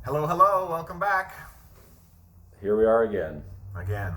Hello, hello, welcome back. Here we are again. Again,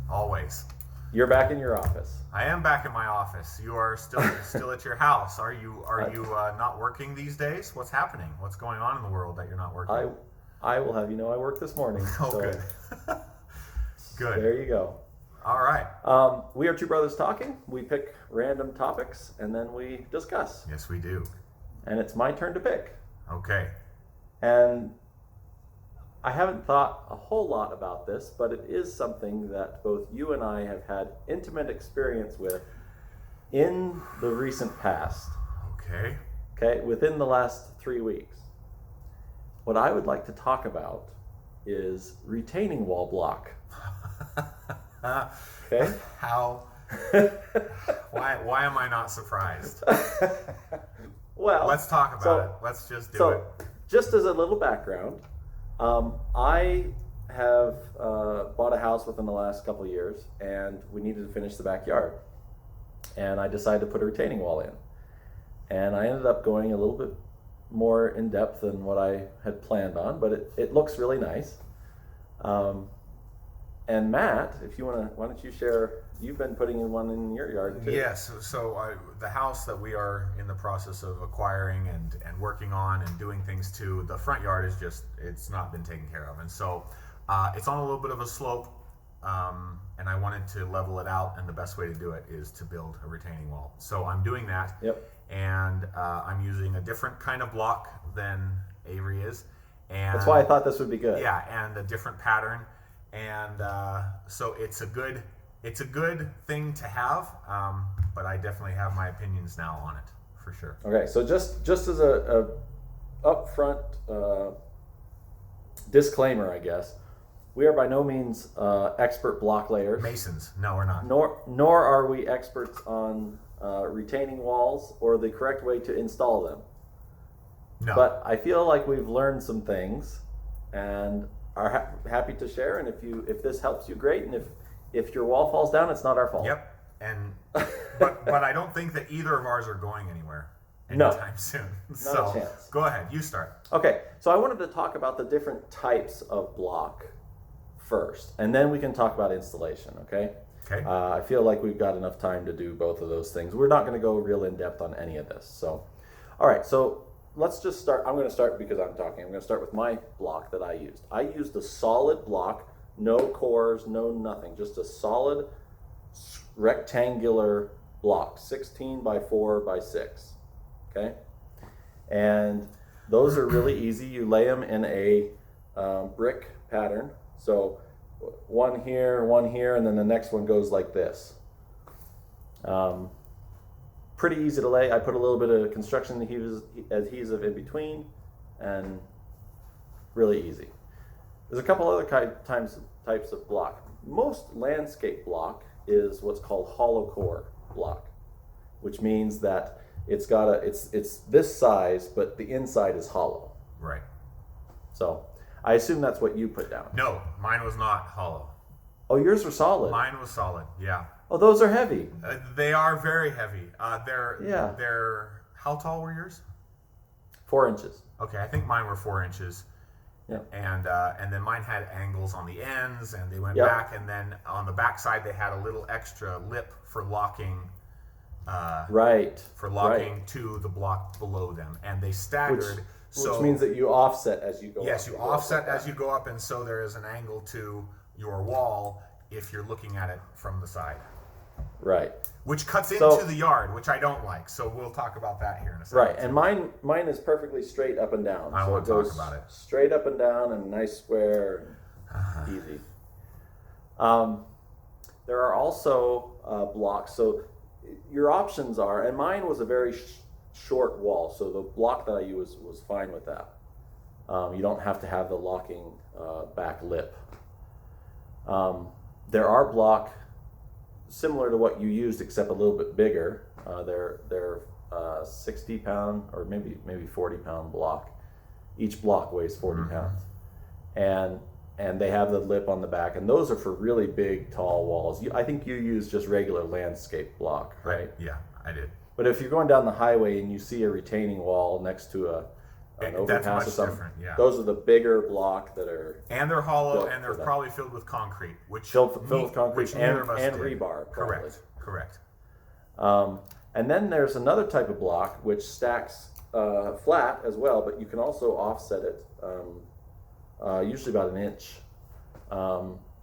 always. You're back in your office. I am back in my office. You are still at your house. Are you not working these days? What's happening? What's going on in the world that you're not working? I will have you know I worked this morning. Oh, so good. Good. There you go. All right. We are two brothers talking. We pick random topics and then we discuss. Yes, we do. And it's my turn to pick. Okay. And I haven't thought a whole lot about this, but it is something that both you and I have had intimate experience with in the recent past. Okay. Okay, within the last 3 weeks. What I would like to talk about is retaining wall block. Okay? How? Why am I not surprised? Well, let's talk about it. Let's just do it. Just as a little background, I have bought a house within the last couple of years, and we needed to finish the backyard. And I decided to put a retaining wall in. And I ended up going a little bit more in depth than what I had planned on, but it looks really nice. And Matt, if you why don't you share? You've been putting in one in your yard too. Yes. So the house that we are in the process of acquiring and working on and doing things to, the front yard is it's not been taken care of, and so it's on a little bit of a slope, and I wanted to level it out, and the best way to do it is to build a retaining wall. So I'm doing that. Yep. And I'm using a different kind of block than Avery is, and that's why I thought this would be good. Yeah, and a different pattern. And so it's a good thing to have, but I definitely have my opinions now on it for sure. Okay, so just as a upfront disclaimer, I guess, we are by no means expert block layers. Masons, no, we're not. Nor are we experts on retaining walls or the correct way to install them. No. But I feel like we've learned some things, and are happy to share. And if this helps you, great. And if your wall falls down, it's not our fault. Yep. And but I don't think that either of ours are going anywhere anytime soon. Not a chance. Go ahead, you start. Okay, so I wanted to talk about the different types of block first, and then we can talk about installation. Okay. Okay. I feel like we've got enough time to do both of those things. We're not going to go real in depth on any of this. So, all right. So let's just start. I'm going to start because I'm talking. I'm going to start with my block that I used. I used a solid block, no cores, no nothing, just a solid rectangular block, 16 by 4 by 6. Okay, and those are really easy. You lay them in a brick pattern. So one here, and then the next one goes like this. Pretty easy to lay. I put a little bit of construction adhesive in between, and really easy. There's a couple other types of block. Most landscape block is what's called hollow core block, which means that it's this size, but the inside is hollow. Right. So I assume that's what you put down. No, mine was not hollow. Oh, yours were solid. Mine was solid. Yeah. Oh, those are heavy. They are very heavy. They're how tall were yours? 4 inches. Okay, I think mine were 4 inches. Yeah. And then mine had angles on the ends, and they went Yep. back, and then on the back side they had a little extra lip for locking. Right. To the block below them, and they staggered. Which means that you offset as you go up. Yes, you offset as you go up, and so there is an angle to your wall if you're looking at it from the side. Right. Which cuts into the yard, which I don't like. So we'll talk about that here in a second. Right, and mine is perfectly straight up and down. I want to talk about it. Straight up and down and nice square and easy. There are also blocks. So your options are, and mine was a very short wall, so the block that I used was fine with that. You don't have to have the locking back lip. There are block similar to what you used, except a little bit bigger. They're 60 pound or maybe 40 pound block. Each block weighs 40 pounds, and they have the lip on the back, and those are for really big, tall walls. I think you use just regular landscape block, right? Yeah, I did. But if you're going down the highway and you see a retaining wall next to an That's overpass much or something. different, yeah. Those are the bigger block that are And they're hollow, built and they're for that. probably filled with concrete, which filled with concrete which neither of us and did. rebar. Probably. Correct. And then there's another type of block which stacks flat as well, but you can also offset it, usually about an inch.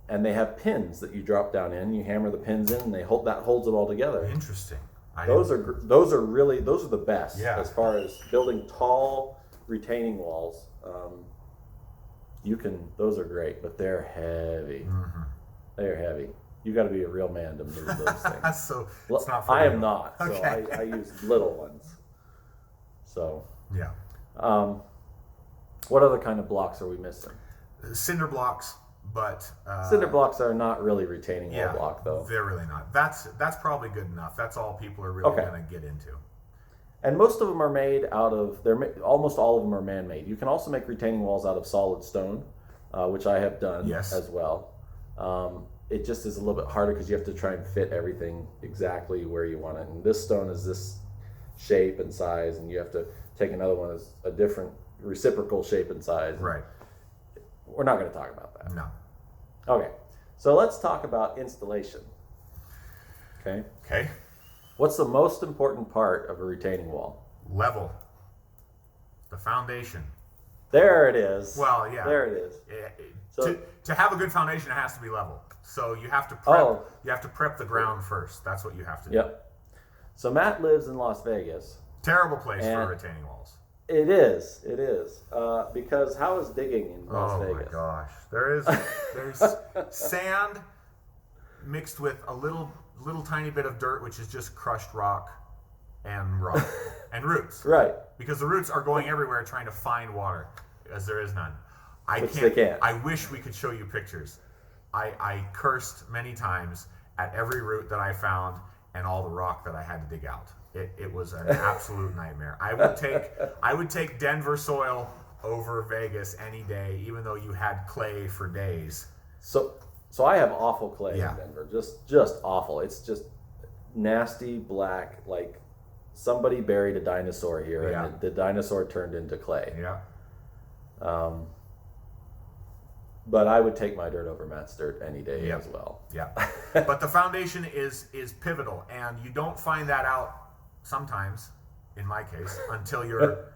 And they have pins that you drop down in. You hammer the pins in, and that holds it all together. Interesting. Those are the best as far as building tall retaining walls. Those are great, but they're heavy. Mm-hmm. They're heavy. You got to be a real man to move those things. So it's not for I you. am not. So Okay. I use little ones. So Yeah. What other kind of blocks are we missing? Cinder blocks, but Cinder blocks are not really retaining wall block, though. They're really not. That's probably good enough. That's all people are really going to get into. And most of them are made out of. Almost all of them are man-made. You can also make retaining walls out of solid stone, which I have done as well. It just is a little bit harder because you have to try and fit everything exactly where you want it. And this stone is this shape and size, and you have to take another one that's a different reciprocal shape and size. Right. We're not going to talk about that. No. Okay. So let's talk about installation. Okay. Okay. What's the most important part of a retaining wall? Level. The foundation. There it is. Well, yeah. There it is. So, to have a good foundation, it has to be level. So you have to prep. You have to prep the ground first. That's what you have to do. Yep. So Matt lives in Las Vegas. Terrible place for retaining walls. It is. It is. Because how is digging in Las Vegas? Oh my gosh. There's sand mixed with a little tiny bit of dirt, which is just crushed rock and and roots. Right. Because the roots are going everywhere trying to find water, as there is none. They can't. I wish we could show you pictures. I cursed many times at every root that I found and all the rock that I had to dig out. It was an absolute nightmare. I would take Denver soil over Vegas any day, even though you had clay for days. So I have awful clay in Denver. Just awful. It's just nasty black, like somebody buried a dinosaur here and the dinosaur turned into clay. Yeah. But I would take my dirt over Matt's dirt any day as well. Yeah. But the foundation is pivotal, and you don't find that out sometimes, in my case, until you're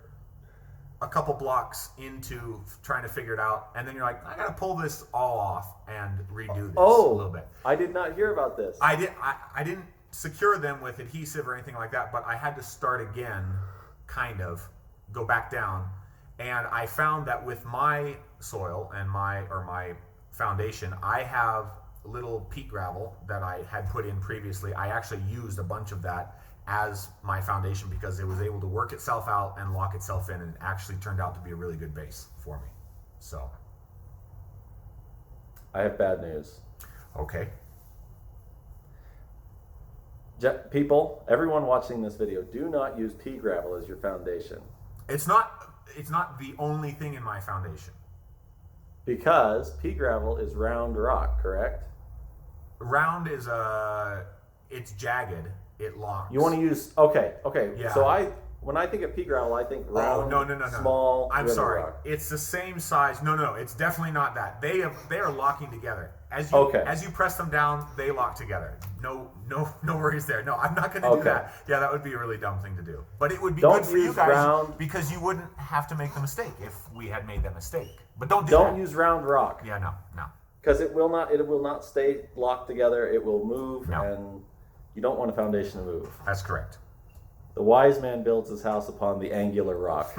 a couple blocks into trying to figure it out, and then you're like, I gotta pull this all off and redo this a little bit. I did not hear about this. I didn't secure them with adhesive or anything like that, but I had to start again, kind of, go back down. And I found that with my soil and my foundation, I have little peat gravel that I had put in previously. I actually used a bunch of that as my foundation because it was able to work itself out and lock itself in, and it actually turned out to be a really good base for me. So I have bad news. Okay. People, everyone watching this video, do not use pea gravel as your foundation. It's not the only thing in my foundation. Because pea gravel is round rock, correct? Round is it's jagged. It locks. You want to use okay. Yeah. So when I think of pea gravel, I think round, no. small. I'm sorry. Rock. It's the same size. No, it's definitely not that. They are locking together. As you press them down, they lock together. No worries there. No, I'm not going to do that. Yeah, that would be a really dumb thing to do. But it would be good for you guys because you wouldn't have to make the mistake if we had made that mistake. But don't use round rock. Yeah, no. Because it will not stay locked together. It will move, and you don't want a foundation to move. That's correct. The wise man builds his house upon the angular rock.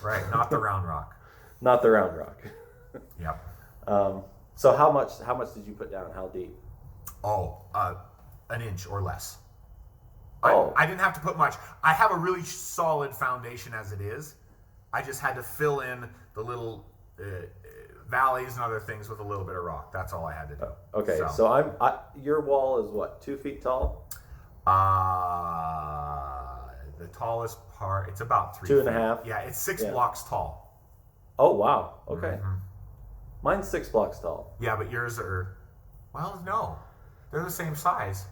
Right, not the round rock. Not the round rock. Yep. So how much did you put down? How deep? An inch or less. Oh. I didn't have to put much. I have a really solid foundation as it is. I just had to fill in the little valleys and other things with a little bit of rock. That's all I had to do. Okay, so your wall is what, 2 feet tall? The tallest part, it's about 3 2 feet. and a half? Yeah, it's 6 blocks tall. Oh, wow. Okay. Mm-hmm. Mine's 6 blocks tall. Yeah, but yours are, well, no. They're the same size.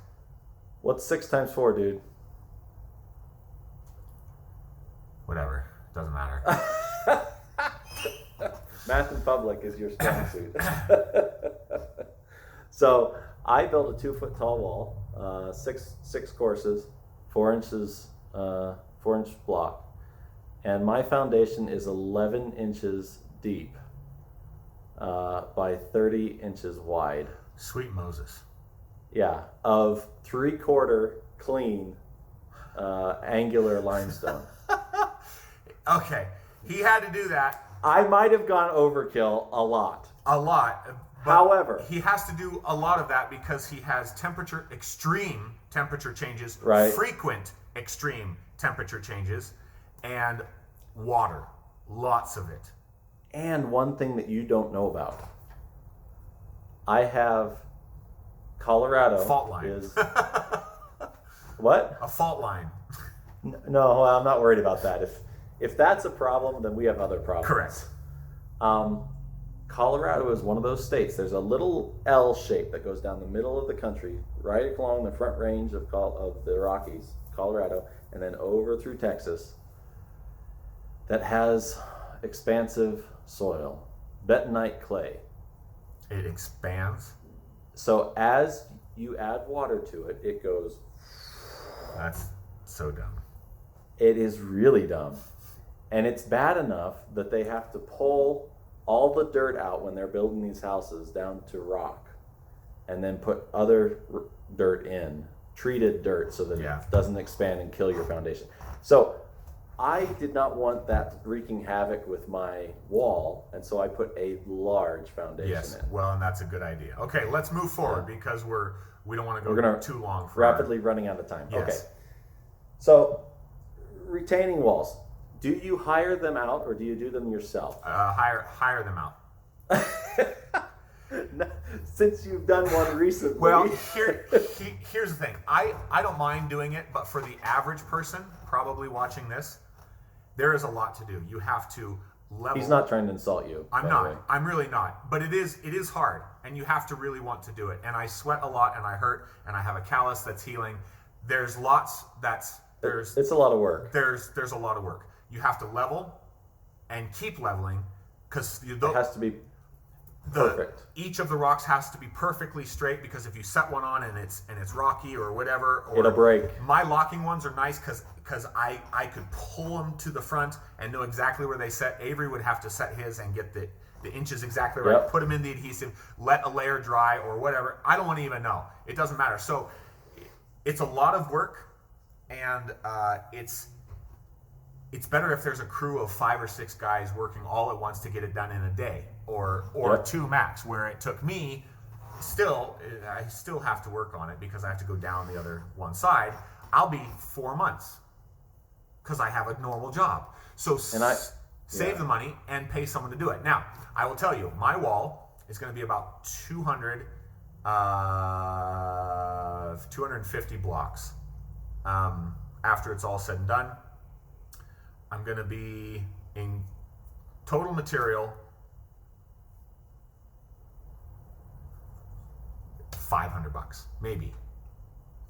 What's 6 times 4, dude? Whatever. Doesn't matter. Math in public is your strong suit. So I built a 2 foot tall wall, six courses, 4 inches, 4-inch block, and my foundation is 11 inches deep by 30 inches wide. Sweet Moses. Yeah, of 3/4 clean angular limestone. Okay, he had to do that. I might have gone overkill a lot. A lot. However, he has to do a lot of that because he has extreme temperature changes, right. frequent extreme temperature changes, and water. Lots of it. And one thing that you don't know about, I have Colorado fault line. Is what? A fault line. No, I'm not worried about that. If that's a problem, then we have other problems. Correct. Colorado is one of those states. There's a little L shape that goes down the middle of the country, right along the front range of the Rockies, Colorado, and then over through Texas, that has expansive soil, bentonite clay. It expands. So as you add water to it, it goes. That's so dumb. It is really dumb. And it's bad enough that they have to pull all the dirt out when they're building these houses down to rock and then put other dirt in, treated dirt, so that it doesn't expand and kill your foundation. So I did not want that wreaking havoc with my wall, and so I put a large foundation in. Well, and that's a good idea. Okay, let's move forward because we don't want to go too long. Rapidly running out of time. Yes. Okay. So retaining walls. Do you hire them out or do you do them yourself? Hire them out. Since you've done one recently. Well, here's the thing. I don't mind doing it, but for the average person probably watching this, there is a lot to do. You have to level. He's not trying to insult you. I'm not. I'm really not. But it is hard, and you have to really want to do it. And I sweat a lot, and I hurt, and I have a callus that's healing. It's a lot of work. There's a lot of work. You have to level and keep leveling because it has to be perfect. Each of the rocks has to be perfectly straight because if you set one on and it's rocky or whatever, it'll break. My locking ones are nice because I could pull them to the front and know exactly where they set. Avery would have to set his and get the inches exactly right. Put them in the adhesive, let a layer dry or whatever. I don't want to even know. It doesn't matter. So it's a lot of work, and it's better if there's a crew of 5 or 6 guys working all at once to get it done in a day or 2 max, where it took me I still have to work on it because I have to go down the other one side. I'll be 4 months because I have a normal job. So save the money and pay someone to do it. Now, I will tell you, my wall is going to be about 250 blocks after it's all said and done. I'm going to be in total material $500, maybe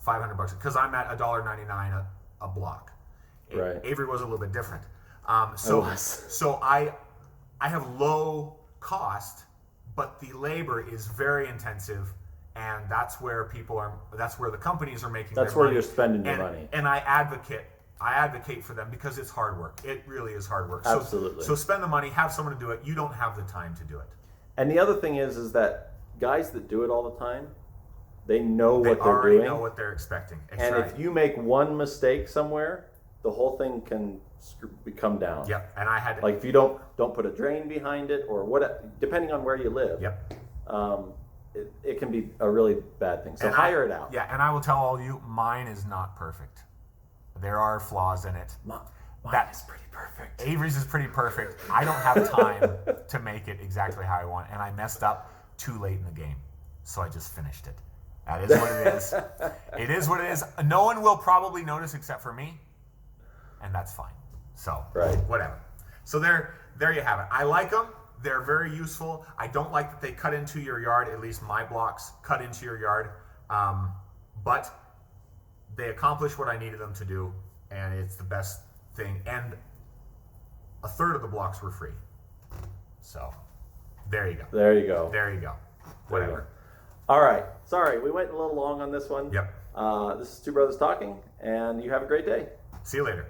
$500 because I'm at $1.99 a block. Right. Avery was a little bit different. So I have low cost, but the labor is very intensive, and that's where the companies are making. That's their where money. you're spending your money. And I advocate for them because it's hard work. It really is hard work. Absolutely. So spend the money, have someone to do it. You don't have the time to do it. And the other thing is that guys that do it all the time, they know what they're doing. They already know what they're expecting. And if you make one mistake somewhere, the whole thing can come down. Yep. And I had like if you don't put a drain behind it or what, depending on where you live. Yep. It can be a really bad thing. So hire it out. Yeah, and I will tell all of you, mine is not perfect. There are flaws in it. Mine is pretty perfect. Avery's is pretty perfect. I don't have time to make it exactly how I want, and I messed up too late in the game, so I just finished it. That is what it is. It is what it is. No one will probably notice except for me, and that's fine. So, whatever. So there you have it. I like them. They're very useful. I don't like that they cut into your yard, at least my blocks cut into your yard, but they accomplish what I needed them to do, and it's the best thing. And a third of the blocks were free. So there you go. There you go. There you go. There you go. Whatever. All right. Sorry, we went a little long on this one. Yep. This is Two Brothers Talking, and you have a great day. See you later.